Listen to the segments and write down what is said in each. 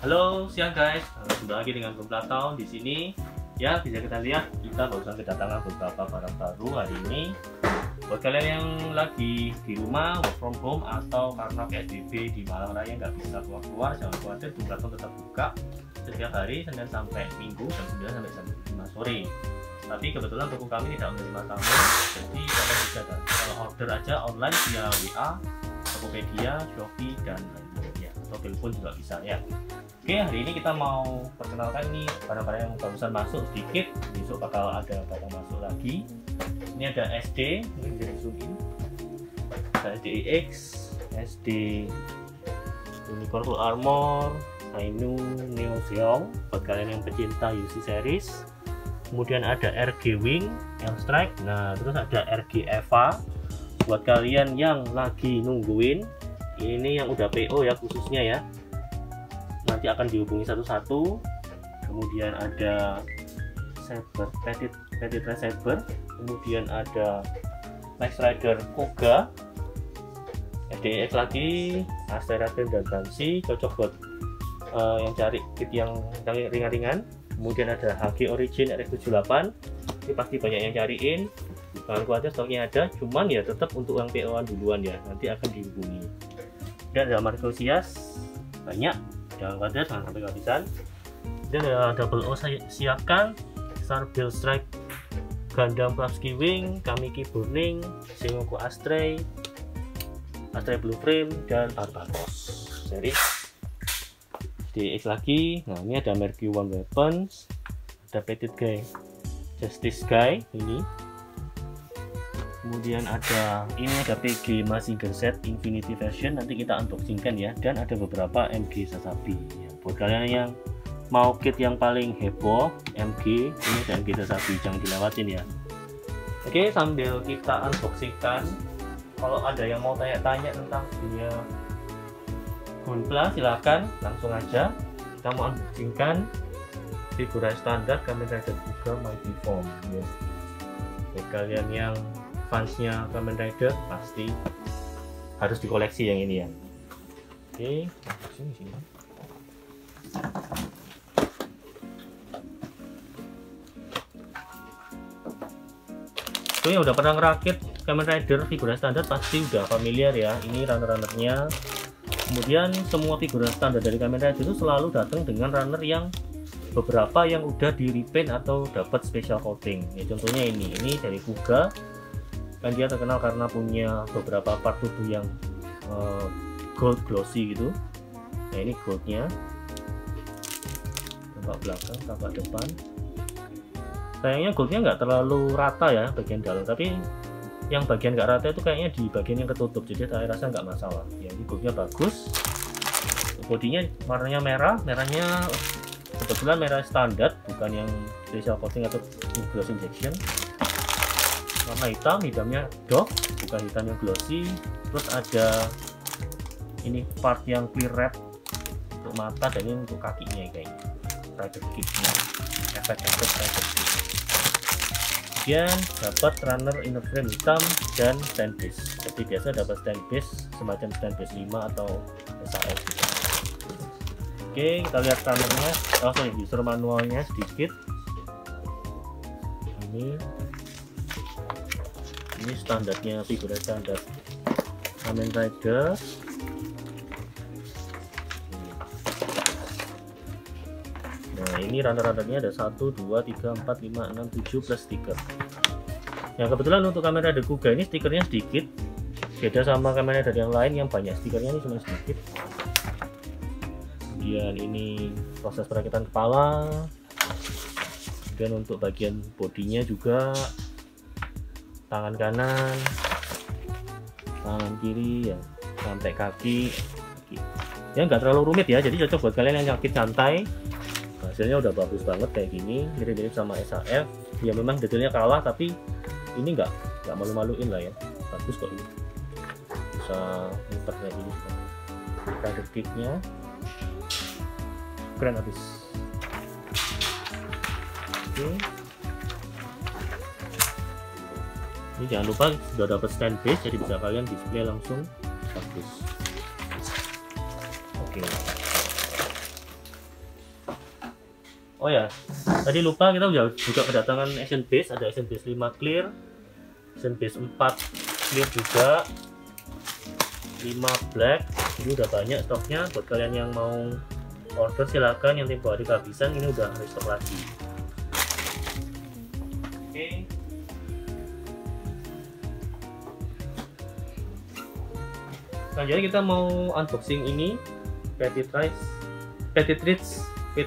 Halo siang guys, jumpa lagi dengan Bung Platong di sini. Ya, bisa kita lihat kita barusan kedatangan beberapa barang baru hari ini. Buat kalian yang lagi di rumah, work from home atau karena PSBB di Malang Raya nggak bisa keluar-keluar, jangan khawatir, Bung Platong tetap buka setiap hari Senin sampai Minggu jam 9 sampai jam 5 sore. Tapi kebetulan toko kami tidak menerima tamu, jadi kalian bisa kalau order aja online via WA, Tokopedia, Shopee dan lain-lainnya, atau telepon juga bisa ya. Oke, hari ini kita mau perkenalkan ini barang-barang yang barusan masuk sedikit. Besok bakal ada barang masuk lagi. Ini ada SD, ini dari zoom in. Ada SDX, SD Unicorn Full Armor, Ainu Neo Zeong buat kalian yang pecinta UC series. Kemudian ada RG Wing, L-Strike. Nah, terus ada RG Eva buat kalian yang lagi nungguin. Ini yang udah PO ya, khususnya ya. Nanti akan dihubungi satu-satu. Kemudian ada Saber Petit Saber, kemudian ada Max Rider Koga, SDX lagi, Astera dan Gansi, cocok buat yang cari kit yang ringan-ringan. Kemudian ada HG Origin RX78, ini pasti banyak yang cariin. Jangan khawatir, stoknya ada, cuman ya tetap untuk yang PO-an duluan ya, nanti akan dihubungi. Dan ada Marco Sias, banyak, jangan khawatir, jangan sampai kehabisan. Dan ada Double O siapkan, Starbill Strike, Gundam Plavsky Wing, Kamiki Burning, Sengoku Astray, Astray Blue Frame, dan Barbatos series DX lagi. Nah, ini ada Mercury One Weapons, ada Petit Guy Justice Guy ini. Kemudian ada PG Mazinger Z Infinity Version, nanti kita unboxingkan ya. Dan ada beberapa MG Sasabi ya. Buat kalian yang mau kit yang paling heboh MG, ini ada MG Sasabi, jangan dilewatin ya. Oke, sambil kita unboxingkan, kalau ada yang mau tanya-tanya tentang dunia Gunpla silahkan langsung aja. Kita mau unboxingkan figura standar Kamen Rider juga Mighty Form ya. Buat kalian yang fansnya Kamen Rider pasti harus dikoleksi yang ini ya. Oke, sini. So, yang udah pernah ngerakit Kamen Rider figura standar pasti udah familiar ya. Ini runner-runnernya. Kemudian semua figura standar dari Kamen Rider itu selalu datang dengan runner yang beberapa yang udah di repaint atau dapat special coating. Ya, contohnya ini dari Kuga. Kan dia terkenal karena punya beberapa part tubuh yang gold glossy gitu. Nah, ini goldnya, tampak belakang, tampak depan. Sayangnya goldnya nggak terlalu rata ya bagian dalam, tapi yang bagian nggak rata itu kayaknya di bagian yang ketutup, jadi saya rasa nggak masalah ya. Ini goldnya bagus, bodinya warnanya merahnya kebetulan merah standar, bukan yang special coating atau gloss injection. Warna hitamnya doff, bukan hitam yang glossy. Terus ada ini part yang clear wrap untuk mata, dan ini untuk kakinya kayaknya, rider kicknya, efek-efek rider kick. Kemudian dapat runner inner frame hitam dan stand base. Seperti biasa dapat stand base semacam stand base 5 atau SAS gitu. Oke, kita lihat runnernya, user manualnya sedikit. Ini standarnya figura standar Kamen Rider. Nah, ini runner-runnernya ada 1, 2, 3, 4, 5, 6, 7 plus stiker. Yang kebetulan untuk Kamen Rider Kuga ini stikernya sedikit, beda sama Kamen Rider yang lain yang banyak stikernya, ini cuma sedikit. Kemudian ini proses perakitan kepala, dan untuk bagian bodinya juga tangan kanan, tangan kiri ya, sampai kaki. Ya nggak terlalu rumit ya, jadi cocok buat kalian yang sakit santai. Hasilnya udah bagus banget kayak gini, mirip-mirip sama SAF. Ya memang detailnya kalah, tapi ini nggak malu-maluin lah ya, bagus kok ini. Bisa muter kayak gini. Rider kicknya keren abis. Oke. Ini jangan lupa sudah dapat stand base, jadi bisa kalian display langsung bagus. Oke. Oh ya, tadi lupa kita udah juga kedatangan Asian Base, ada Asian Base 5 clear, Asian Base 4 clear juga, 5 black. Ini udah banyak stoknya. Buat kalian yang mau order silahkan, yang tempo hari kehabisan ini udah restock lagi. Oke. Selanjutnya kita mau unboxing ini Petit Ritz Fit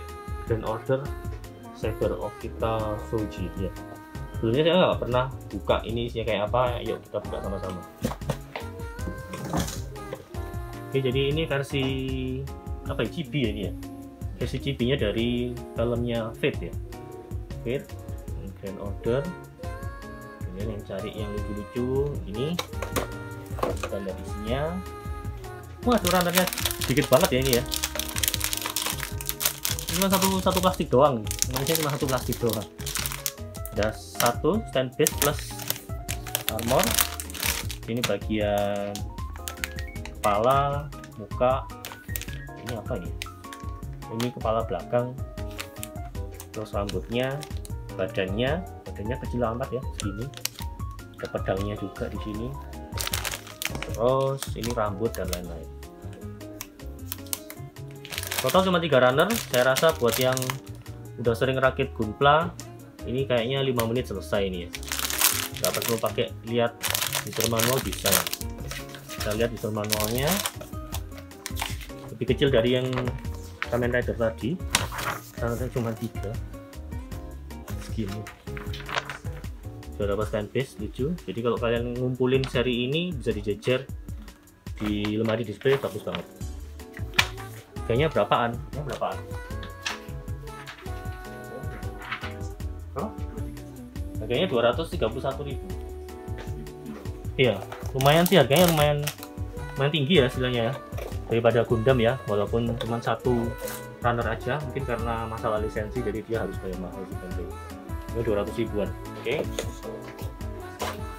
Grand Order Saber of kita Fuji ya. Sebelumnya saya nggak pernah buka ini isinya kayak apa. Yuk kita buka sama-sama. Oke, jadi ini versi apa ya, chibi ya ini ya. Versi chibi-nya dari filmnya Fate ya. Fate Grand Order. Kemudian yang cari yang lucu-lucu ini. Kita lihat isinya. Wah, runnernya sedikit banget ya ini ya. Cuma satu plastik doang. Namanya cuma satu plastik doang. Ada satu stand base plus armor. Ini bagian kepala, muka. Ini apa ini? Ini kepala belakang. Terus rambutnya, badannya kecil amat ya, segini. Ada pedangnya juga di sini. Terus ini rambut dan lain-lain. Total cuma 3 runner. Saya rasa buat yang udah sering rakit Gunpla, ini kayaknya 5 menit selesai ini ya. Nggak perlu pakai lihat detail manual, bisa ya. Kita lihat detail manualnya lebih kecil dari yang Kamen Rider tadi, karena cuma 3 segini. Sudah dapat stand base lucu. Jadi kalau kalian ngumpulin seri ini bisa dijejer di lemari display, bagus banget. Harganya berapaan? Ya, berapaan? Oh? Harganya 231.000. Iya, lumayan sih harganya, lumayan tinggi ya istilahnya ya. Daripada Gundam ya, walaupun cuma satu runner aja, mungkin karena masalah lisensi jadi dia harus bayar mahal sih. Ini 200 ribuan. Oke.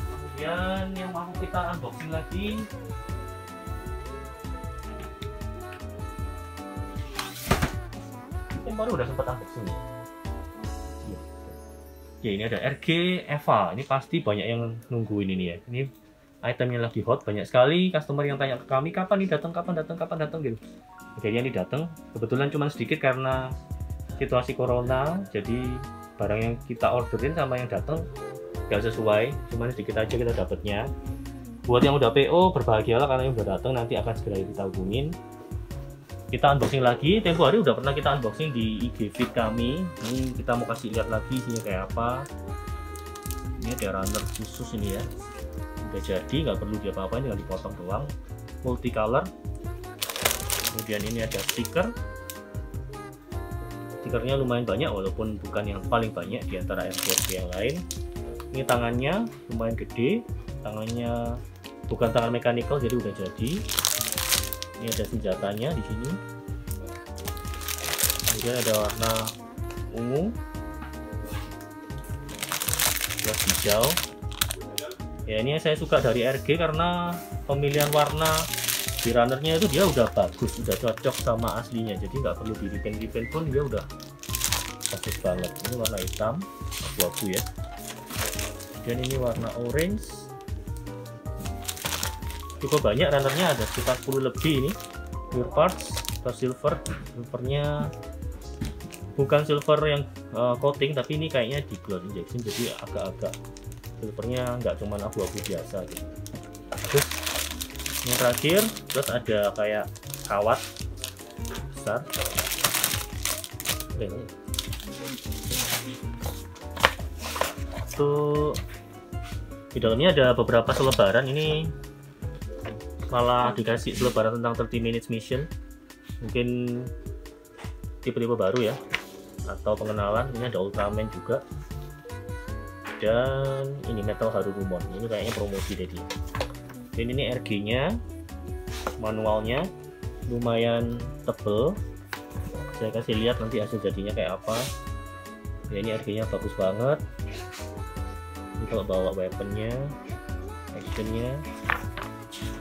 Kemudian yang mau kita unboxing lagi, baru udah sempat unboxing ya. Oke, ini ada RG Eva. Ini pasti banyak yang nungguin ini ya. Ini itemnya lagi hot, banyak sekali customer yang tanya ke kami kapan nih datang, kapan datang gitu. Akhirnya ini datang. Kebetulan cuma sedikit karena situasi corona, jadi barang yang kita orderin sama yang datang nggak sesuai, cuma sedikit aja kita dapatnya. Buat yang udah PO berbahagialah karena yang udah datang nanti akan segera kita hubungin. Kita unboxing lagi. Tempo hari udah pernah kita unboxing di IG feed kami. Ini kita mau kasih lihat lagi isinya kayak apa. Ini ada runner khusus ini ya, udah jadi, nggak perlu diapa-apain, tinggal dipotong doang. Multicolor. Kemudian ini ada stiker. Stikernya lumayan banyak walaupun bukan yang paling banyak di antara SPSP yang lain. Ini tangannya lumayan gede. Tangannya bukan tangan mechanical jadi udah jadi. Ini ada senjatanya di sini. Kemudian ada warna ungu, plus hijau. Ya, ini saya suka dari RG karena pemilihan warna di runnernya itu dia udah bagus, udah cocok sama aslinya. Jadi nggak perlu di repaint pun dia udah bagus banget. Ini warna hitam, abu-abu ya. Dan ini warna orange. Cukup banyak runnernya, ada sekitar 10 lebih ini. Pure parts atau silvernya bukan silver yang coating, tapi ini kayaknya di gloss injection, jadi agak-agak silvernya nggak cuma abu-abu biasa gitu. Terus yang terakhir, terus ada kayak kawat besar. Tuh, di dalamnya ada beberapa selebaran. Ini malah dikasih selebaran tentang 30 minutes mission, mungkin tipe-tipe baru ya, atau pengenalan. Ini ada Ultraman juga, dan ini Metal Harurumon. Ini kayaknya promosi deh dia. Dan ini RG nya, manualnya lumayan tebel. Saya kasih lihat nanti hasil jadinya kayak apa ya. Ini RG nya bagus banget. Ini kalau bawa weaponnya, actionnya,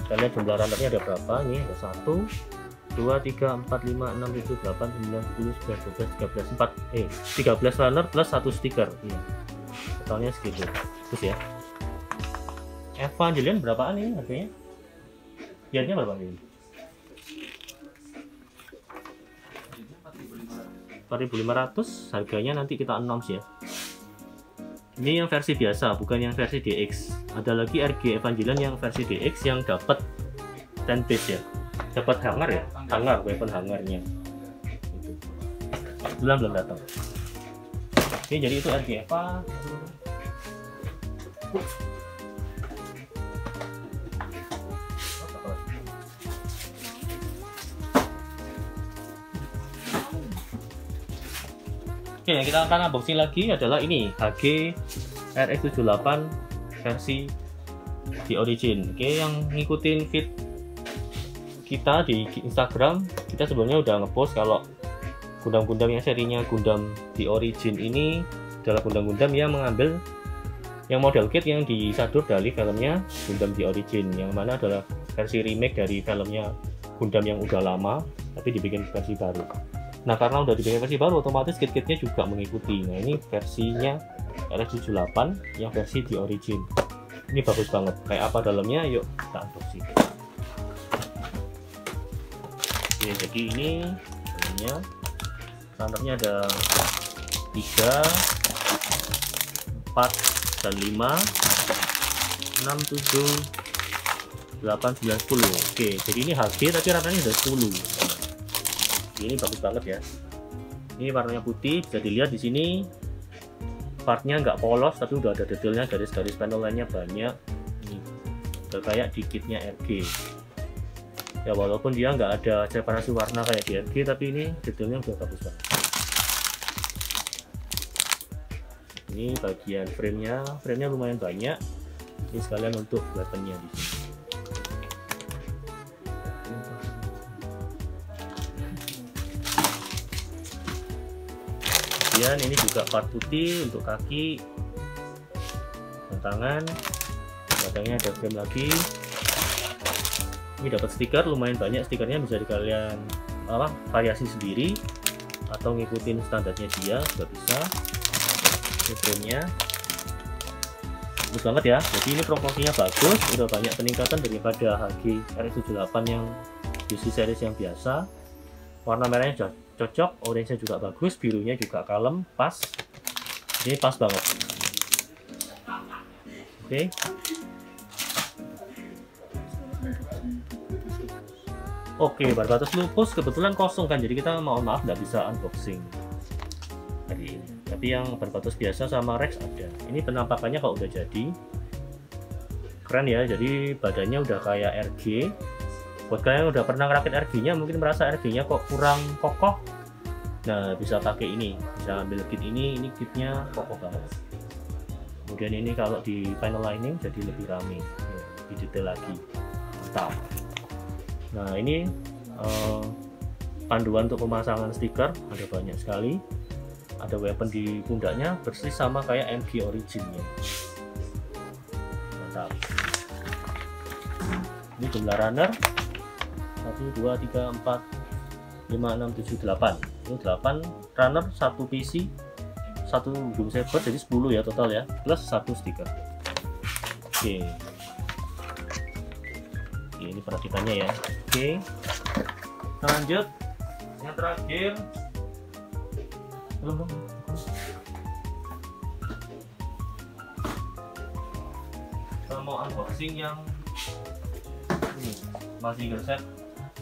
kita lihat jumlah runnernya ada berapa. Ini ada 1, 2, 3, 4, 5, 6, 7, 8, 9, 10, 11, 12, 13, 13 runner plus 1 stiker. Iya. Totalnya segitu. Terus ya. Evangelion berapaan ini harganya? Biarnya berapa ini? 4.500, harganya nanti kita announce ya. Ini yang versi biasa, bukan yang versi DX. Ada lagi RG Evangelion yang versi DX yang dapat 10 piece ya. Dapat hanger ya, hanger, weapon hangernya. Itu. Belum datang. Oke, jadi itu RG Eva. Oke, yang kita akan unboxing lagi adalah ini HG RX78 versi di Origin. Oke, yang ngikutin feed kita di Instagram, kita sebelumnya udah ngepost kalau Gundam-Gundam yang serinya Gundam di Origin ini adalah Gundam-Gundam yang mengambil yang model kit yang disadur dari filmnya Gundam di Origin, yang mana adalah versi remake dari filmnya Gundam yang udah lama tapi dibikin versi baru. Nah, karena udah dibikin versi baru, otomatis kit-kitnya juga mengikuti. Nah, ini versinya RX78 yang versi di Origin. Ini bagus banget. Kayak apa dalamnya? Yuk kita unboxing. Oke, jadi ini dalamnya. Standarnya ada 3, 4, dan 5, 6, 7, 8, 9, 10. Oke, jadi ini HG tapi ratanya udah 10. Ini bagus banget ya. Ini warnanya putih, bisa dilihat di sini partnya nggak polos tapi udah ada detailnya, garis-garis panel lainnya banyak. Ini kayak di kitnya RG. Ya walaupun dia nggak ada separasi warna kayak di RG, tapi ini detailnya udah bagus banget. Ini bagian framenya lumayan banyak. Ini sekalian untuk weaponnya di sini. Kemudian ini juga part putih untuk kaki dan tangan. Belakangnya ada frame lagi. Ini dapat stiker, lumayan banyak stikernya, bisa kalian variasi sendiri atau ngikutin standarnya dia juga bisa. Ini frame-nya bagus banget ya. Jadi ini proporsinya bagus, udah banyak peningkatan daripada HG RX78 yang UC series yang biasa. Warna merahnya cocok, orange-nya juga bagus, birunya juga kalem, pas. Ini pas banget. Oke. Oke, barbatos lupus kebetulan kosong kan, jadi kita mohon maaf nggak bisa unboxing hari ini. Tapi yang barbatos biasa sama Rex ada. Ini penampakannya kalau udah jadi keren ya. Jadi badannya udah kayak RG. Buat kalian yang udah pernah ngerakit RG-nya, mungkin merasa RG-nya kok kurang kokoh. Nah, bisa pakai ini, bisa ambil kit ini kitnya kokoh banget. Kemudian ini kalau di panel lining jadi lebih rame, lebih detail lagi. Mantap. Nah, ini panduan untuk pemasangan stiker, ada banyak sekali. Ada weapon di pundaknya, persis sama kayak MG Origin-nya. Mantap. Ini jumlah runner 1, 2, 3, 4, 5, 6, 7, 8. Ini 8 runner, 1 PC, 1 Doom Saber, jadi 10 ya total ya, plus 1 stiker. Oke. Ini perakitannya ya. Oke. Kita lanjut. Yang terakhir. Belum. Kita mau unboxing yang ini, Mazinger Z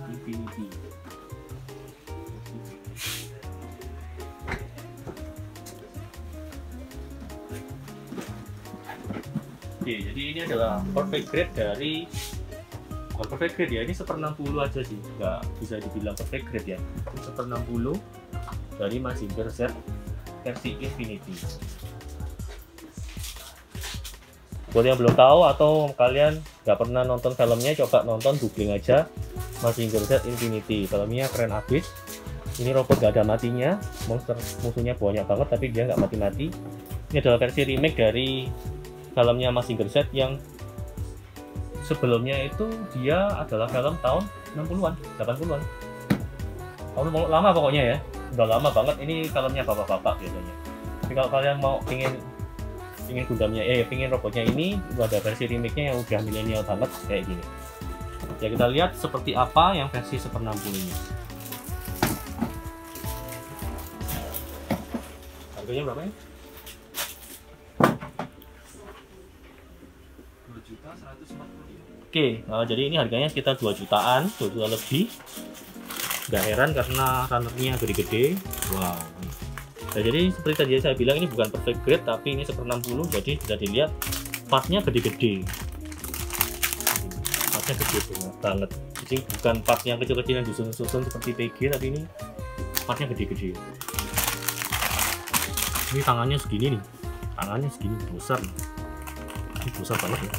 Infinity. Oke, jadi ini adalah perfect grade dari, bukan perfect grade ya, ini 1/60 aja sih, nggak bisa dibilang perfect grade ya. 1/60 dari Mazinger Z versi Infinity. Buat yang belum tahu atau kalian nggak pernah nonton filmnya, coba nonton, googling aja Mazinger Z Infinity. Filmnya keren abis. Ini robot gak ada matinya, musuhnya banyak banget tapi dia nggak mati-mati. Ini adalah versi remake dari filmnya Mazinger Z yang sebelumnya itu dia adalah film tahun 60-an, 80-an. lama pokoknya ya, udah lama banget. Ini filmnya bapak-bapak biasanya. Tapi kalau kalian mau pingin Gundamnya, pingin robotnya ini, ada versi remake-nya yang udah milenial banget kayak gini. Ya kita lihat seperti apa yang versi 1/60 ini. Harganya berapa ya? 2.140.000. Oke, jadi ini harganya sekitar 2 jutaan, 2 juta lebih. Gak heran karena runnernya gede-gede. Wow. Nah, jadi seperti tadi saya bilang, ini bukan perfect grade, tapi ini 1/60, jadi bisa dilihat partnya gede-gede. Partnya gede banget. Jadi bukan part yang kecil-kecil yang disusun-susun seperti PG, tapi ini partnya gede-gede. Ini tangannya segini nih, tangannya segini besar. Ini besar banget ya.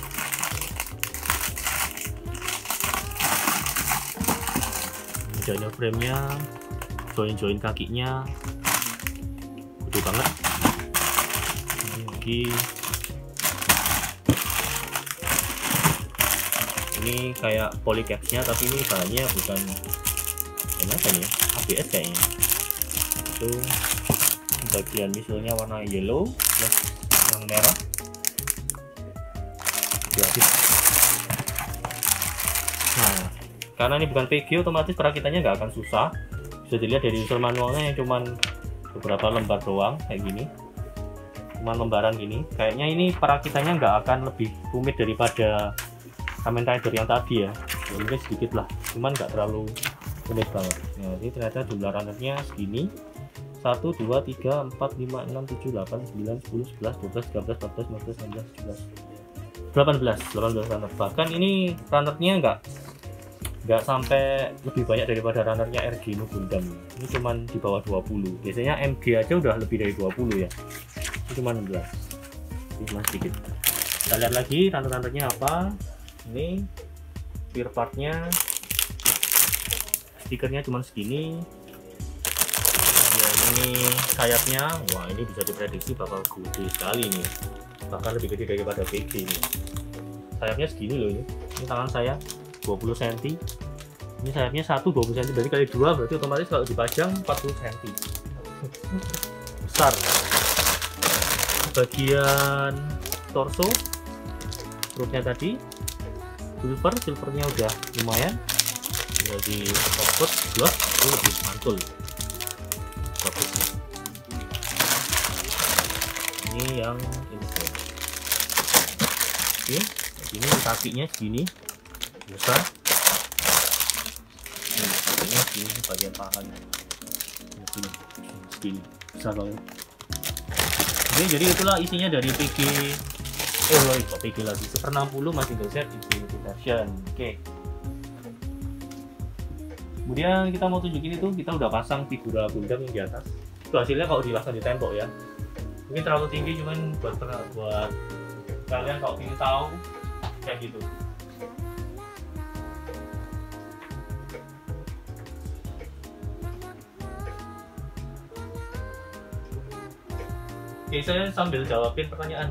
Join frame-nya, join kakinya gede banget. Ini lagi, ini kayak polycaps-nya, tapi ini bahannya bukan apa ya, ABS kayaknya. Itu bagian misalnya warna yellow plus yang merah. Nah, karena ini bukan PG, otomatis perakitannya nggak akan susah. Bisa dilihat dari unsur manualnya yang cuman beberapa lembar doang kayak gini, cuman lembaran gini. Kayaknya ini perakitannya nggak akan lebih rumit daripada Kamen Rider yang tadi ya, mungkin sedikit lah, cuman nggak terlalu rumit banget. Nah, ini ternyata jumlah runnernya segini: 1, 2, 3, 4, 5, 6, 7, 8, 9, 10, 11, 12, 13, 14, 15, 16, 17, 18 runner. Bahkan ini runnernya nggak sampai lebih banyak daripada runnernya RG No Gundam. Ini cuman di bawah 20. Biasanya MG aja udah lebih dari 20 ya. Ini cuma 16. Ini cuma sedikit. Kita lihat lagi runner-runnernya apa. Ini spare partnya, stikernya cuma segini. Ya, ini sayapnya, wah ini bisa diprediksi bakal gede sekali nih, bahkan lebih gede daripada PG ini. Sayapnya segini loh ini. Ini tangan saya 20 cm. Ini sayapnya 20 cm, berarti kali 2, berarti otomatis kalau dipajang 40 cm. Besar. Bagian torso, perutnya tadi silvernya udah lumayan. Jadi offroad glove itu lebih mantul. Ini yang ini. Oke, ini kakinya segini besar. Kakinya segini, bagian pahanya segini besar banget. Oke, jadi itulah isinya dari PG. Kok PG lagi, 1/60 masih Z Infinity version. Oke. Kemudian kita mau tunjukin itu, kita udah pasang figura Gundam yang di atas. Itu hasilnya kalau dipasang di tembok ya. Mungkin terlalu tinggi, cuman buat kalian kalau ingin tahu kayak gitu. Oke, saya sambil jawabin pertanyaan.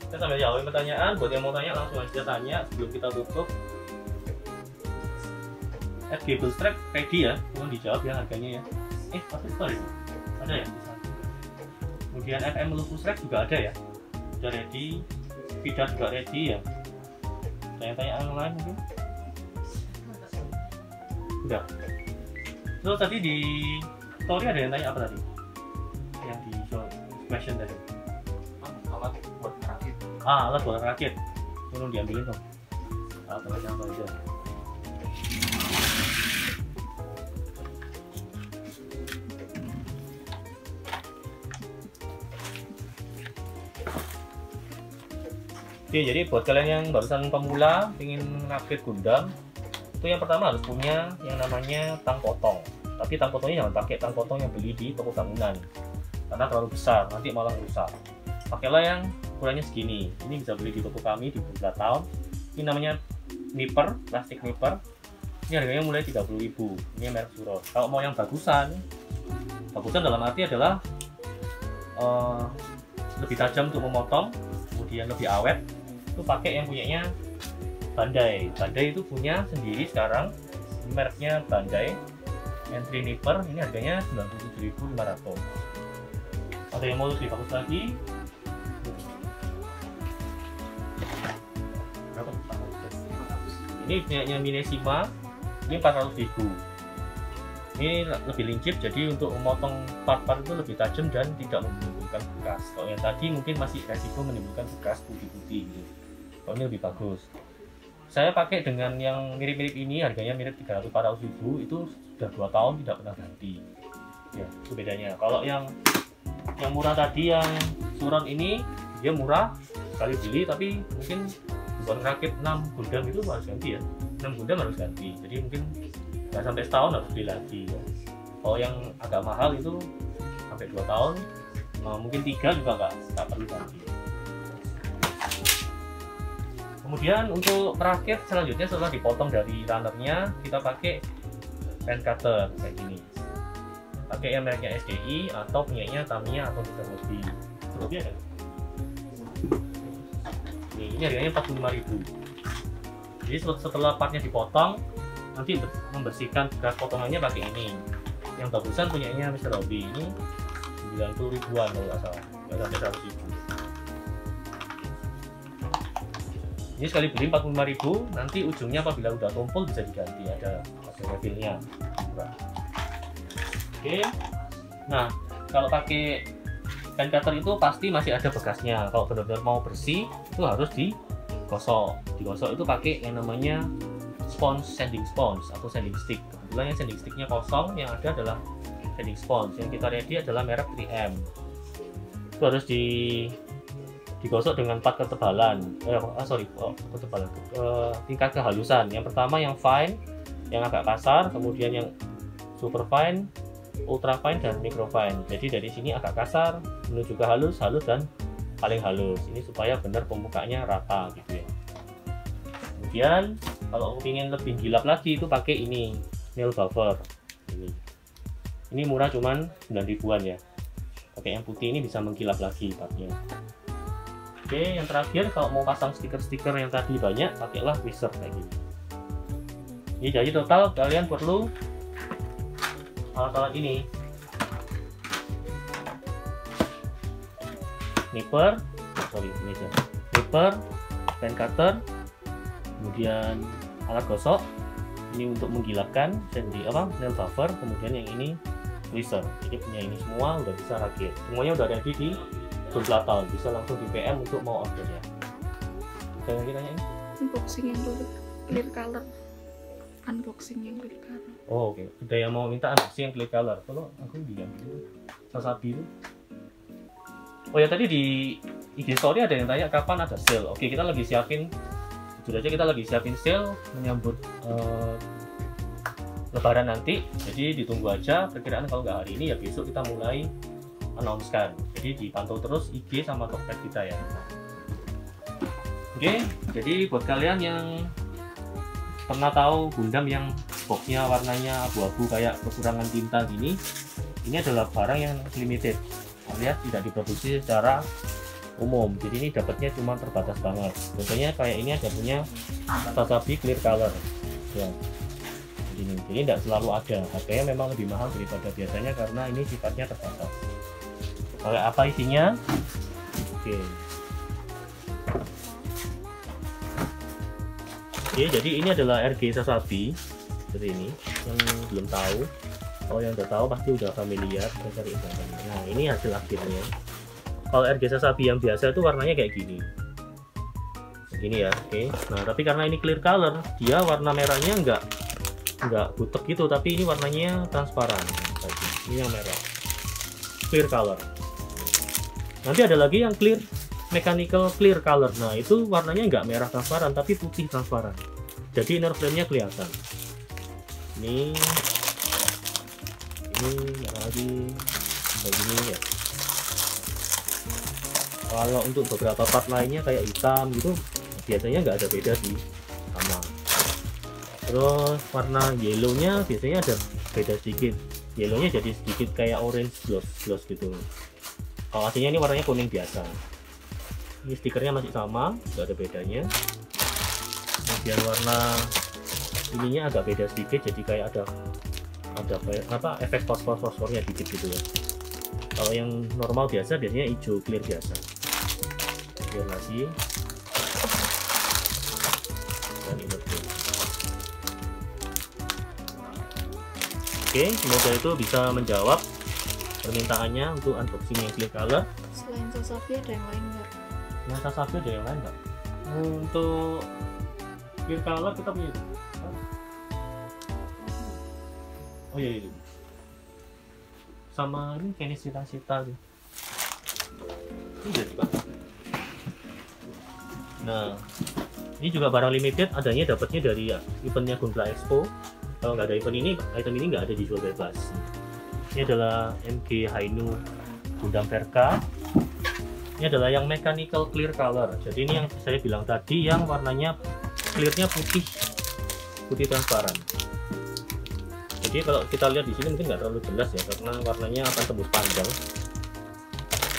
Kita sambil jawabin pertanyaan. Buat yang mau tanya langsung aja tanya sebelum kita tutup. FG Bullstrap ready ya, belum dijawab ya harganya ya. Pasti store itu ada ya. Kemudian FM Lupus Rex juga ada ya, udah ready. Vida juga ready ya. Tanya-tanya yang lain mungkin udah. Terus tadi di story ada yang tanya apa tadi? Yang di question tadi. Alat buat rakit. Alat buat rakit. Tolong diambilin dong. Alatnya apa aja? Oke, jadi buat kalian yang barusan pemula ingin rakit Gundam, itu yang pertama harus punya yang namanya tang potong. Tapi tang potongnya jangan pakai tang potong yang beli di toko bangunan, karena terlalu besar, nanti malah rusak. Pakailah yang ukurannya segini. Ini bisa beli di toko kami di Bumblatown. Ini namanya nipper, plastik nipper. Ini harganya mulai 30.000. Ini merek Suros. Kalau mau yang bagusan dalam arti adalah lebih tajam untuk memotong, kemudian lebih awet, itu pakai yang punyanya Bandai. Bandai itu punya sendiri sekarang, mereknya Bandai Entry Nipper. Ini harganya 97.500. Ada yang mau lebih bagus lagi? Ini punyanya Mineshima, ini 400.000. Ini lebih lincip, jadi untuk memotong part-part itu lebih tajam dan tidak menimbulkan bekas. Kalau yang tadi mungkin masih resiko menimbulkan bekas putih-putih gitu. Kalau ini lebih bagus. Saya pakai dengan yang mirip-mirip ini, harganya mirip 300-400.000, itu sudah 2 tahun tidak pernah ganti. Ya, itu bedanya. Kalau yang murah tadi, yang Suron ini, dia murah sekali beli, tapi mungkin buat rakit 6 Gundam itu harus ganti ya. 6 Gundam harus ganti. Jadi mungkin nggak sampai setahun harus beli lagi ya. Kalau yang agak mahal itu sampai 2 tahun, mungkin 3 juga nggak perlu ganti. Kemudian untuk perakit selanjutnya setelah dipotong dari runnernya, kita pakai pen cutter kayak gini. Pakai yang mereknya SDI atau punyanya Tamiya atau Mitsubishi. Lebih ada. Ini harganya 45.000. Jadi setelah partnya dipotong, nanti membersihkan bekas potongannya pakai ini. Yang bagusan punyanya Mr. Robby, ini 90.000-an kalau nggak salah, nggak sampai 100.000. Ini sekali beli 45.000, nanti ujungnya apabila udah tumpul bisa diganti, ada refillnya. Oke. Nah, kalau pakai pen cutter itu pasti masih ada bekasnya. Kalau benar-benar mau bersih itu harus digosok. Digosok itu pakai yang namanya sanding sponge atau sanding stick. Kebetulan yang sanding sticknya kosong, yang ada adalah sanding sponge. Yang kita ready adalah merek 3M. Itu harus digosok dengan 4 ketebalan. Ketebalan. Tingkat kehalusan. Yang pertama yang fine, yang agak kasar, kemudian yang super fine, ultra fine, dan micro fine. Jadi dari sini agak kasar menuju ke halus, dan paling halus. Ini supaya benar pembukaannya rata gitu ya. Kemudian kalau ingin lebih gilap lagi itu pakai ini, nail buffer. Ini murah cuman 9.000-an ya. Pakai yang putih ini bisa menggilap lagi partnya. Oke, yang terakhir kalau mau pasang stiker-stiker yang tadi banyak, pakailah tweezer kayak gini. Ini jadi total kalian perlu alat-alat ini: nipper, pen cutter, kemudian alat gosok, ini untuk menggilapkan, nail buffer, kemudian yang ini tweezer. Jadi punya ini semua udah bisa rakit, semuanya udah ada di Gunpla, bisa langsung di PM untuk mau order ya. Saya lagi tanya ini unboxing yang clear color. Unboxing yang clear color. Oh, oke. Ada yang mau minta unboxing yang clear color. Kalau aku diam gitu. Sasabi itu. Oh ya, tadi di IG story ada yang tanya kapan ada sale. Oke, kita lagi siapin, jujur aja kita lagi siapin sale menyambut Lebaran nanti. Jadi ditunggu aja. Perkiraan kalau nggak hari ini ya besok kita mulai announce-kan. Jadi dipantau terus IG sama Tokped kita ya. Oke, jadi buat kalian yang pernah tahu Gundam yang boxnya warnanya abu-abu kayak kekurangan tinta gini, ini adalah barang yang limited alias tidak diproduksi secara umum. Jadi ini dapatnya cuma terbatas banget. Contohnya kayak ini ada punya Sasabi clear color ya. Jadi tidak selalu ada, harganya memang lebih mahal daripada biasanya karena ini sifatnya terbatas. Kayak apa isinya? Oke, jadi ini adalah RG Sasabi seperti ini. Yang belum tahu, kalau yang udah tahu pasti udah familiar. Nah, ini hasil akhirnya. Kalau RG Sasabi yang biasa itu warnanya kayak gini, ya. Oke. Nah, tapi karena ini clear color, dia warna merahnya nggak butek gitu, tapi ini warnanya transparan. Ini yang merah, clear color. Nanti ada lagi yang mechanical clear color. Nah, itu warnanya nggak merah transparan tapi putih transparan. Jadi inner frame-nya kelihatan. Ini lagi begini ya. Kalau untuk beberapa part lainnya kayak hitam gitu, biasanya nggak ada beda sih, sama. Terus warna yellow-nya biasanya ada beda sedikit. Yellow-nya jadi sedikit kayak orange gloss gitu. Kalau aslinya ini warnanya kuning biasa. Ini stikernya masih sama, nggak ada bedanya. Kemudian warna ininya agak beda sedikit, jadi kayak ada apa efek fosfornya dikit gitu ya. Kalau yang normal biasanya hijau clear biasa. Kemudian lagi dan inner frame. Oke, semoga itu bisa menjawab permintaannya untuk unboxing yang clear color. Selain Sasabi ada yang lain nggak? Yang Sasabi ada yang lain nggak? Untuk clear color kita punya. Oh iya, iya. Sama ini Kenis Cita-Cita nih. Ini jadi Pak. Nah, ini juga barang limited, adanya dapatnya dari eventnya Gunpla Expo. Kalau nggak ada event ini, item ini nggak ada dijual bebas. Ini adalah MG Hainu Gundam Verka. Ini adalah yang mechanical clear color. Jadi ini yang saya bilang tadi, yang warnanya clearnya putih transparan. Jadi kalau kita lihat di sini mungkin nggak terlalu jelas ya, karena warnanya akan tembus panjang.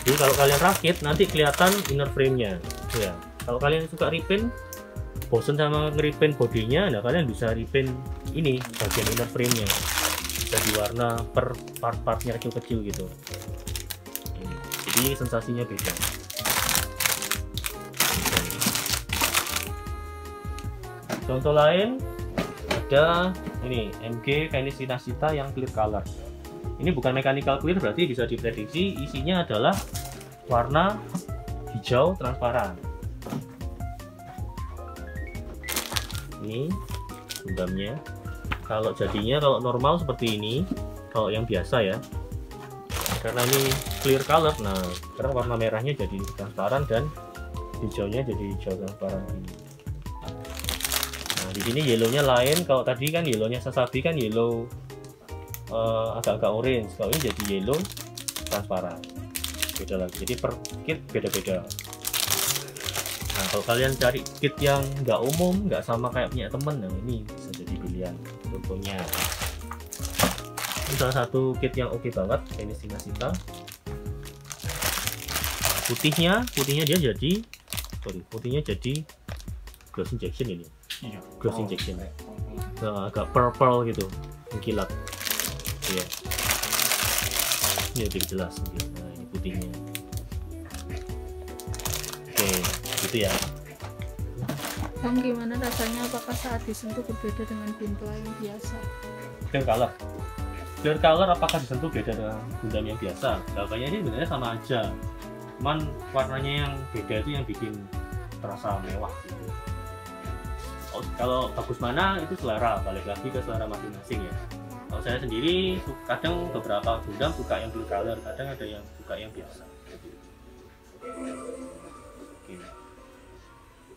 Jadi kalau kalian rakit nanti kelihatan inner frame-nya. Ya, kalau kalian suka repaint, bosen sama nge-repaint bodinya, nah kalian bisa repaint ini bagian inner frame-nya. Bisa diwarna per part-partnya kecil-kecil gitu. Ini. Jadi sensasinya beda. Contoh lain ada ini MG Kenis Cita-Cita yang clear color. Ini bukan mechanical clear, berarti bisa diprediksi isinya adalah warna hijau transparan. Ini Gundamnya. Kalau jadinya kalau normal seperti ini, kalau yang biasa ya, karena ini clear color, nah karena warna merahnya jadi transparan dan hijaunya jadi hijau transparan ini. Di sini yellownya lain. Kalau tadi kan yellownya Sasabi kan yellow agak-agak orange. Kalau ini jadi yellow transparan. Beda lagi. Jadi per kit beda-beda. Nah, kalau kalian cari kit yang nggak umum, nggak sama kayak punya temen, nah ini bisa jadi pilihan. Contohnya, ini salah satu kit yang oke banget. Kenis Cita-Cita. Putihnya dia jadi, putihnya jadi gloss injection ini. Iya. Gloss injection. Nah, agak purple gitu, mengkilat. Iya. Ini lebih jelas mungkin. Nah, ini putihnya. Oke, gitu ya. Bang, gimana rasanya? Apakah saat disentuh berbeda dengan Gunpla yang biasa? Clear color. Clear color apakah disentuh beda dengan Gundam yang biasa? Jawabannya ini sebenarnya sama aja. Cuman warnanya yang beda itu yang bikin terasa mewah gitu. Kalau bagus mana itu selera, balik lagi ke selera masing-masing ya. Kalau saya sendiri kadang beberapa Gundam suka yang blue color, kadang ada yang suka yang biasa. Oke.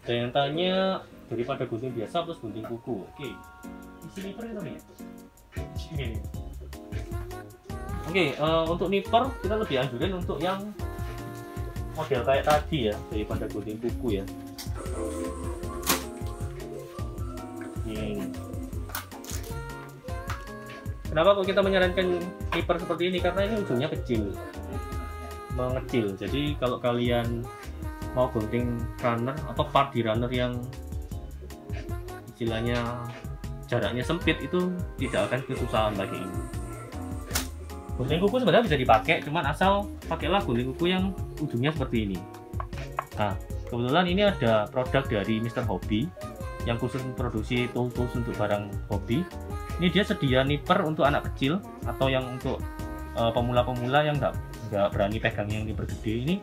Ada yang tanya daripada gunting biasa plus gunting kuku. Oke. Isi nipper itu nih. Ini. Oke, untuk nipper kita lebih anjurin untuk yang model kayak tadi ya, daripada gunting kuku ya. Kenapa kok kita menyarankan nipper seperti ini? Karena ini ujungnya kecil, mengecil. Jadi kalau kalian mau gunting runner atau part di runner yang istilahnya jaraknya sempit, itu tidak akan kesusahan pakai ini. Gunting kuku sebenarnya bisa dipakai, cuman asal pakailah gunting kuku yang ujungnya seperti ini. Nah, kebetulan ini ada produk dari Mr. Hobby yang khusus produksi tools untuk barang hobi. Ini dia sedia nipper untuk anak kecil atau yang untuk pemula-pemula yang nggak berani pegang yang nipper gede. Ini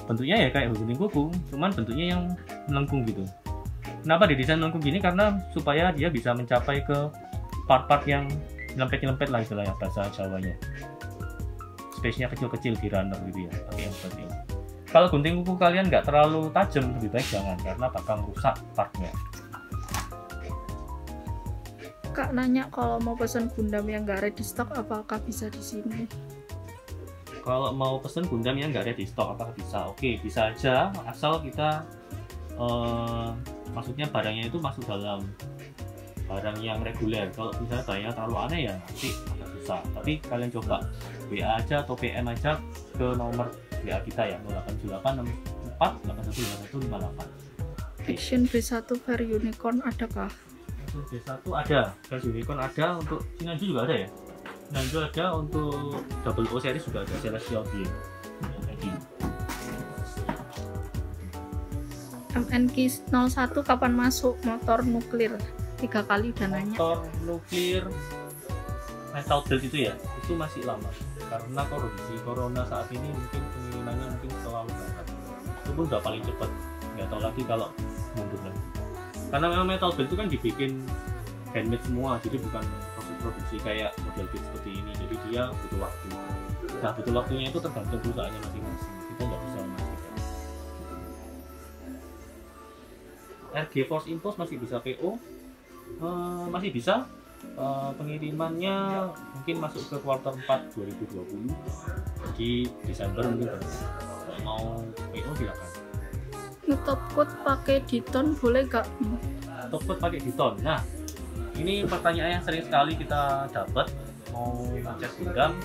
bentuknya ya kayak gunting kuku, cuman bentuknya yang melengkung gitu. Kenapa didesain melengkung gini? Karena supaya dia bisa mencapai ke part-part yang nyelempet-nyelempet lah istilahnya bahasa Jawanya. Space-nya kecil-kecil di runner gitu ya, pakai yang seperti ini. Kalau gunting kuku kalian nggak terlalu tajam, lebih baik jangan, karena bakal merusak partnya. Kak nanya kalau mau pesan Gundam yang nggak ready stock apakah bisa di sini? Kalau mau pesen Gundam yang nggak ada di stok apakah bisa? Oke, bisa aja, asal kita maksudnya barangnya itu masuk dalam barang yang reguler. Kalau misalnya barangnya terlalu aneh ya nanti agak susah. Tapi kalian coba WA aja atau PM aja ke nomor WA kita ya, 0884 815158. Action B1 Fair Unicorn adakah? B1 ada, Fair Unicorn ada, untuk Shinanju juga ada ya. Shinanju ada, untuk double O series juga ada, Celestial Being. MNQ 01 kapan masuk motor nuklir? 3 kali dananya. Motor nuklir metal build itu ya, itu masih lama karena kondisi corona saat ini mungkin pengirimannya mungkin selalu berangkat. Itu pun udah paling cepat, nggak tahu lagi kalau mundur lagi. Karena memang metal build itu kan dibikin handmade semua, jadi bukan proses produksi kayak model build seperti ini. Jadi dia butuh waktu. Nah, butuh waktunya itu tergantung perusahaannya masing-masing. Kita nggak bisa memastikan. RG Force Impulse masih bisa PO, masih bisa. Pengirimannya mungkin masuk ke kuartal 4 2020, jadi Desember mungkin kalau mau PO silakan. Top code pakai diton boleh gak? Top code pakai diton. Nah, ini pertanyaan yang sering sekali kita dapat, mau ngecas Gundam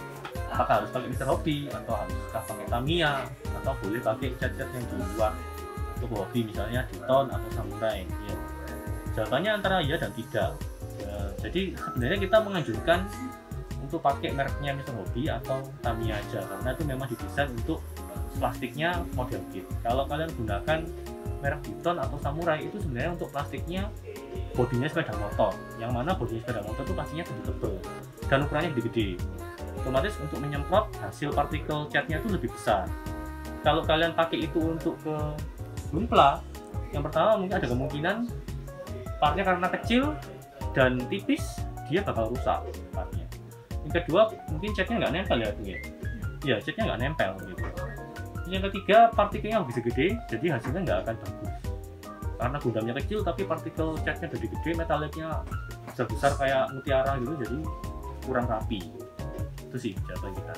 apakah harus pakai Mr. Hobby atau haruskah pakai Tamiya atau boleh pakai cat-cat yang di luar untuk hobi misalnya diton atau samurai ya. Jawabannya antara ya dan tidak. Jadi sebenarnya kita menganjurkan untuk pakai mereknya Mr. Hobby atau Tamiya aja karena itu memang didesain untuk plastiknya model kit. Kalau kalian gunakan merek Diton atau Samurai itu sebenarnya untuk plastiknya bodinya sepeda motor, yang mana bodinya sepeda motor itu pastinya tebal dan ukurannya gede-gede. Otomatis untuk menyemprot hasil partikel catnya itu lebih besar. Kalau kalian pakai itu untuk ke Gunpla, yang pertama mungkin ada kemungkinan partnya karena kecil dan tipis dia bakal rusak partnya. Yang kedua mungkin catnya nggak nempel ya catnya nggak nempel gitu. Yang ketiga partikelnya lebih gede jadi hasilnya nggak akan bagus karena Gundamnya kecil tapi partikel catnya gede-gede, metalliknya besar-besar kayak mutiara gitu, jadi kurang rapi. Itu sih jawaban kita.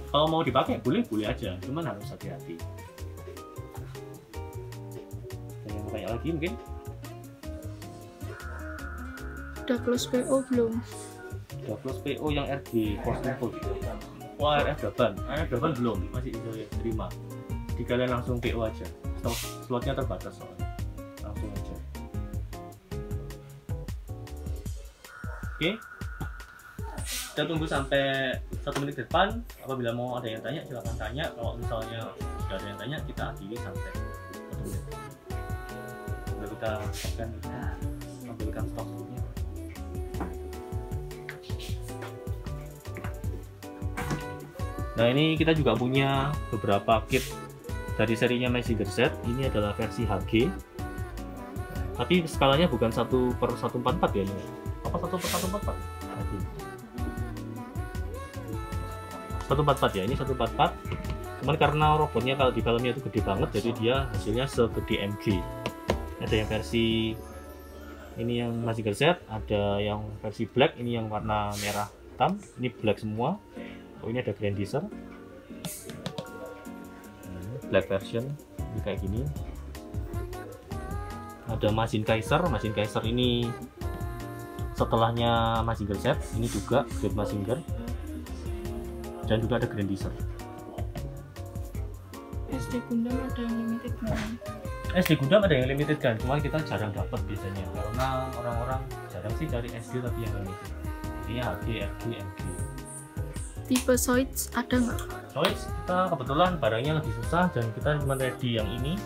Kalau mau dipakai boleh aja, cuman harus hati-hati. Dan yang mau tanya lagi mungkin Udah close PO belum? udah close PO yang RG Force Impulse. Wah, RF8 belum, masih bisa terima. Di kalian langsung PO aja. Slotnya terbatas soalnya. Langsung aja. Oke. Kita tunggu sampai 1 menit ke depan. Apabila mau ada yang tanya silahkan tanya. Kalau misalnya tidak ada yang tanya kita akhiri sampai 1 menit. Sudah kita akan ambilkan stok stoknya. Nah, ini kita juga punya beberapa kit dari serinya Mazinger Z. Ini adalah versi HG, tapi skalanya bukan 1/144 ya ini. Apa 1/144? 144 ya, ini 144. Cuman karena robotnya kalau di filmnya itu gede banget, jadi dia hasilnya segede MG. Ada yang versi ini yang Mazinger Z, ada yang versi black, ini yang warna merah hitam, ini black semua. Oh, ini ada Grandizer black version ini kayak gini. Ada Majin Kaiser ini setelahnya Mazinger Z, ini juga Great Mazinger, dan juga ada Grandizer. SD Gundam ada yang limited kan? SD Gundam ada yang limited kan, cuma kita jarang dapat biasanya karena orang-orang jarang sih cari SD tapi yang limited. Ini HG, RG, MG. Tipe Zoids ada nggak? Zoids kita kebetulan barangnya lebih susah dan kita cuma ready yang ini,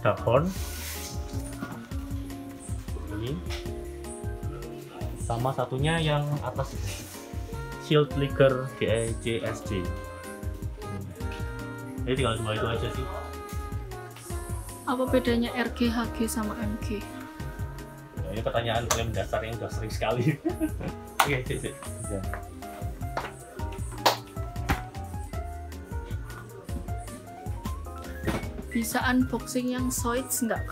Dark Horn ini, sama satunya yang atas Shield Trigger GSJ. Jadi tinggal cuma itu aja sih. Apa bedanya RG, HG sama MG? Nah, ini pertanyaan paling mendasar yang udah sering sekali. Oke, cek. Bisa unboxing yang Zoids nggak?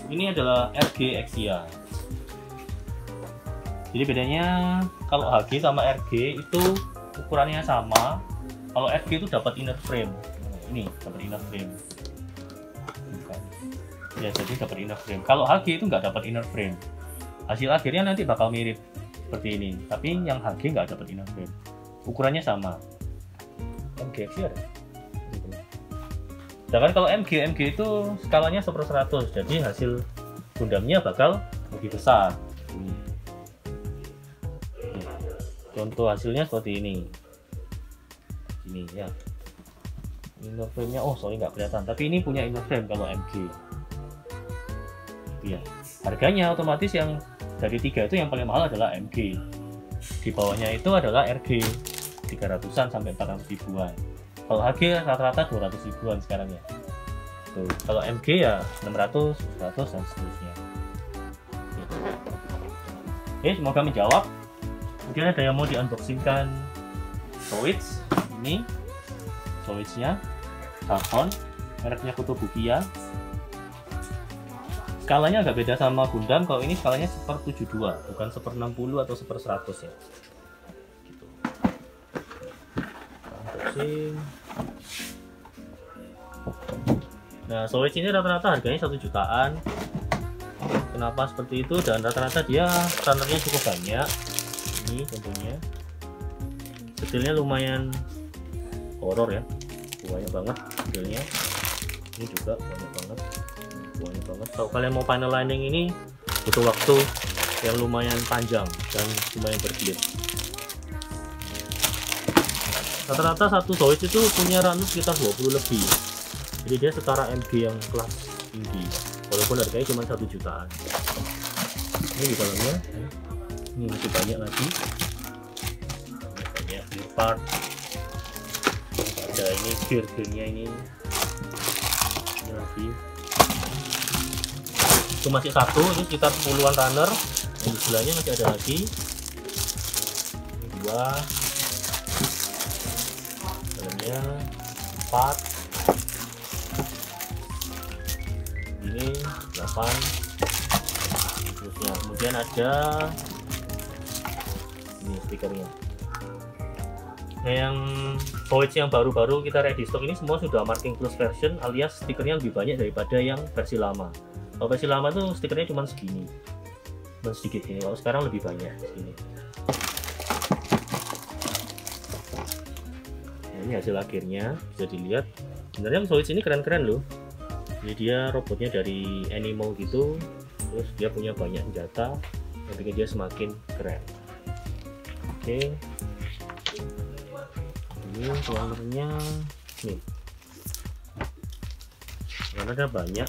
Ini adalah RG Exia. Jadi bedanya kalau HG sama RG itu ukurannya sama. Kalau RG itu dapat inner frame. Ini dapat inner frame. Ya, jadi dapat inner frame. Kalau HG itu nggak dapat inner frame. Hasil akhirnya nanti bakal mirip seperti ini. Tapi yang HG nggak dapat inner frame. Ukurannya sama. MG Exia ada. Sedangkan kalau MG itu skalanya 1/100, jadi hasil Gundamnya bakal lebih besar. Contoh hasilnya seperti ini ya. Inner frame-nya, oh sorry nggak kelihatan, tapi ini punya inner frame kalau MG. Ya, harganya otomatis yang dari 3 itu yang paling mahal adalah MG. Di bawahnya itu adalah RG 300-an sampai 400 ribuan. Kalau HG rata-rata 200 ribuan sekarang ya. Tuh, kalau MG ya 600, 100 dan seterusnya. Oke, semoga menjawab. Kemudian ada yang mau di unboxingkan Zoids. Ini Zoids-nya Dalton, mereknya Kotobukiya. Skalanya agak beda sama Gundam. Kalau ini skalanya 1/72, bukan 1/60 atau 1/100 ya. Gitu. Unboxing. Nah, Zoids ini rata-rata harganya 1 jutaan. Kenapa seperti itu? Dan rata-rata dia runnernya cukup banyak. Ini contohnya. Detailnya lumayan horor ya. Banyak banget detailnya. Ini juga banyak banget. Kalau kalian mau final lining ini butuh waktu yang lumayan panjang dan lumayan berbelit. Rata-rata satu Zoids itu punya runner sekitar 20 lebih. Jadi dia setara MG yang kelas tinggi, walaupun harganya cuma 1 jutaan. Ini di dalamnya, ini masih banyak lagi, banyak clear part. Ada ini gear-gearnya ini lagi. Itu masih satu, ini sekitar 10-an runner. Yang di sebelahnya masih ada lagi. Ini 2, dalamnya 4, ini 8, terusnya. Kemudian ada ini stikernya. Nah, yang Zoids yang baru-baru kita ready stock ini semua sudah marking plus version, alias stikernya lebih banyak daripada yang versi lama. Kalau versi lama tuh stikernya cuma segini, cuma sedikit ini. Kalau sekarang lebih banyak segini. Nah, ini hasil akhirnya bisa dilihat. Sebenarnya Zoids ini keren-keren loh. Jadi dia robotnya dari animal gitu, terus dia punya banyak senjata yang bikin dia semakin keren. Oke, ini runnernya nih, runnernya banyak,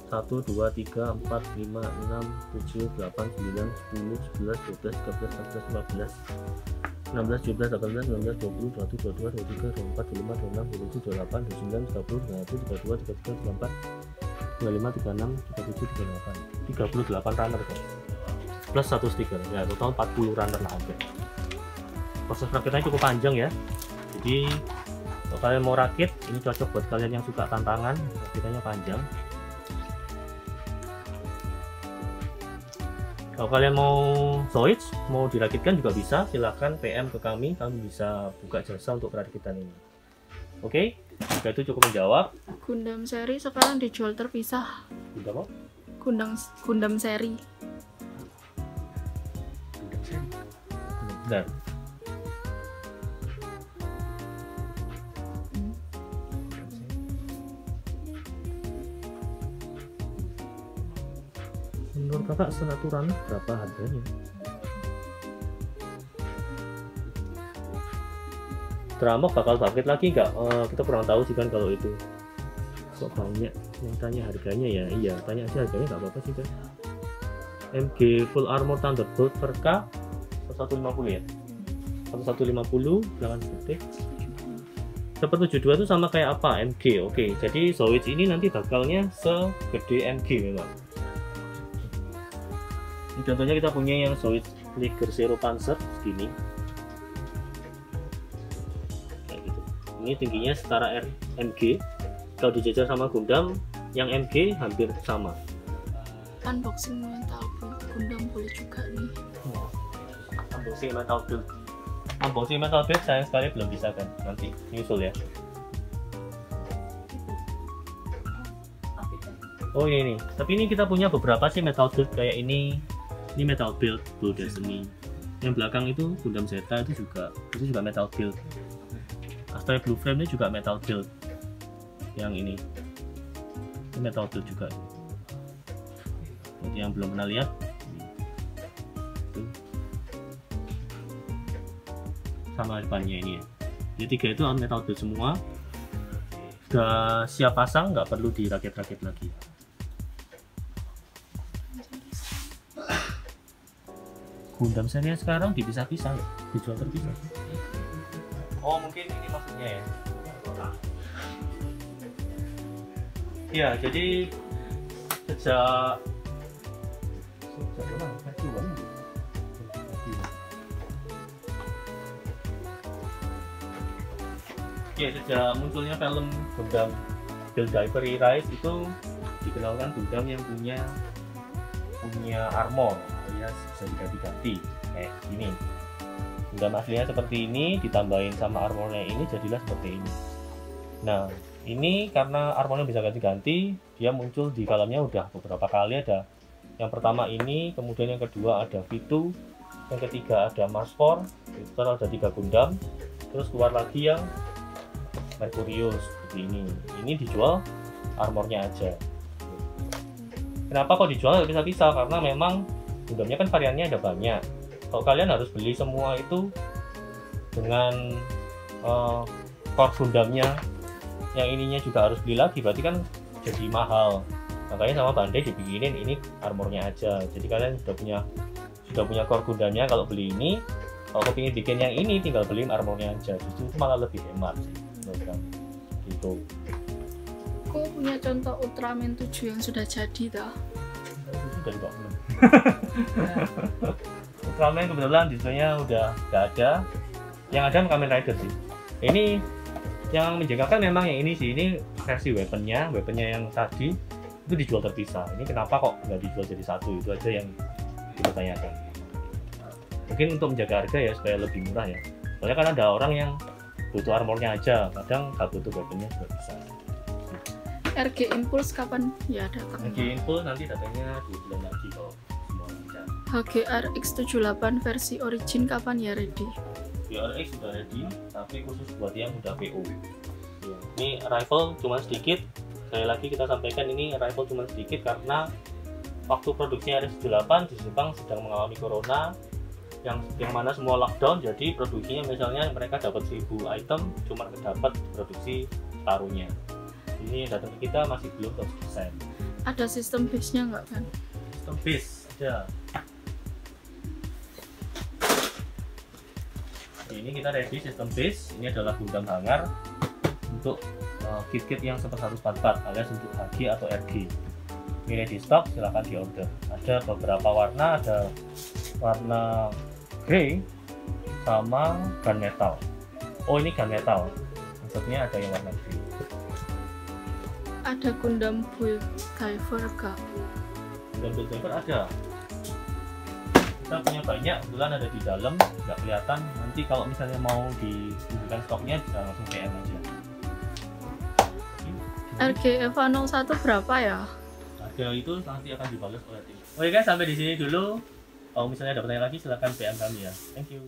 1, 2, 3, 4, 5, 6, 7, 8, 9, 10, 11, 12, 13, 14, 15, 16, 17, 18, 19, 20, 21, 22, 23, 24, 25, 26, 27, 28, 29, 30, 31, 32, 33, 34, 35, 36, 37, 38 runner guys, plus 1 stiker ya, total 40 runner lah hampir. Proses rakitnya cukup panjang ya, jadi kalau kalian mau rakit ini cocok buat kalian yang suka tantangan, rakitnya panjang. Kalau kalian mau Zoids, mau dirakitkan juga bisa, silahkan PM ke kami bisa buka jasa untuk perakitan ini. Oke, jika itu cukup menjawab. Gundam seri sekarang dijual terpisah. Gundam apa? Gundam seri. Benar. Menurut kakak satu runner berapa harganya? Dramok bakal bangkit lagi nggak? Kita kurang tahu sih kan kalau itu. Kok banyak yang tanya harganya ya? Iya, tanya aja harganya nggak apa-apa sih kan. MG Full Armor Thunderbolt per K 1150 ya? 1150 jangan gede. 172 itu sama kayak apa? MG. Oke, jadi Zoids ini nanti bakalnya segede MG memang. Contohnya kita punya yang Zoids Liger Zero Panzer segini, kayak gitu. Ini tingginya setara MG. Kalau dijajar sama Gundam, yang MG hampir sama. Unboxing mental Gundam boleh juga nih. Unboxing metal build. Unboxing metal build sayang sekali belum bisa kan, nanti nyusul ya. Oh ini nih, tapi ini kita punya beberapa sih metal build kayak ini. Ini metal build Blue Destiny. Yang belakang itu Gundam Zeta itu juga metal build. Astray Blue Frame ini juga metal build. yang ini metode juga. Buat yang belum pernah lihat, tuh. Sama depannya ini ya. Jadi 3 itu metode semua. Sudah siap pasang, nggak perlu dirakit-rakit lagi. Gundam serinya sekarang dipisah-pisah ya, dijual terpisah. Oh mungkin ini maksudnya ya. Ya jadi sejak munculnya film Gundam Build Delivery Rise itu dikenalkan Gundam yang punya armor alias bisa diganti-ganti kayak gini. Gundam aslinya seperti ini ditambahin sama armornya ini jadilah seperti ini. Nah ini karena armornya bisa ganti-ganti, dia muncul di filmnya udah beberapa kali. Ada yang pertama ini, kemudian yang kedua ada V2, yang ketiga ada Mars 4, total ada 3 Gundam, terus keluar lagi yang Mercurius seperti ini. Ini dijual armornya aja. Kenapa kok dijual bisa-bisa? Karena memang Gundamnya kan variannya ada banyak. Kalau kalian harus beli semua itu dengan core Gundamnya yang ininya juga harus beli lagi, berarti kan jadi mahal. Makanya sama Bandai dibikinin ini armornya aja. Jadi kalian sudah punya core Gundamnya. Kalau beli ini, kalau kepingin bikin yang ini tinggal beli armornya aja. Justru itu malah lebih hemat sih. Gitu. Aku punya contoh Ultraman 7 yang sudah jadi dah. Itu dari kok belum. Ultraman kebetulan desainnya udah nggak ada. Yang ada Kamen Rider sih. Ini yang menjengkelkan memang yang ini sih. Ini versi weaponnya yang tadi itu dijual terpisah. Ini kenapa kok nggak dijual jadi satu? Itu aja yang kita tanyakan. Mungkin untuk menjaga harga ya supaya lebih murah ya. Soalnya kan ada orang yang butuh armornya aja, kadang nggak butuh weaponnya juga bisa. RG Impulse kapan ya datang? RG Impulse nanti datangnya 2 bulan lagi kalau semua lancar. HGR X78 versi origin kapan ya ready? HGRX sudah ready, tapi khusus buat yang udah PO. Ya, ini arrival cuma sedikit. Sekali lagi kita sampaikan ini arrival cuma sedikit karena waktu produksinya RX78 di Jepang sedang mengalami corona. Yang mana semua lockdown, jadi produksinya misalnya mereka dapat 1000 item cuma dapat produksi separuhnya. Ini yang datang ke kita masih belum 100%. Ada sistem base-nya nggak kan? Sistem base ada. Ini kita ready sistem base. Ini adalah Gundam hangar untuk kit-kit yang 144 alias untuk HG atau RG. Ini ready stock, silahkan di order. Ada beberapa warna, ada warna grey sama gunmetal. Oh ini gunmetal, maksudnya ada yang warna grey. Ada Gundam Build Diver kah? Gundam Build Diver ada. Kita punya banyak, kebetulan ada di dalam, nggak kelihatan. Nanti kalau misalnya mau dibutuhkan stoknya bisa langsung PM aja. RG Eva 01 berapa ya? Harga itu nanti akan dibalas oleh tim. Oke guys, sampai di sini dulu. Kalau misalnya ada pertanyaan lagi silahkan PM kami ya. Thank you.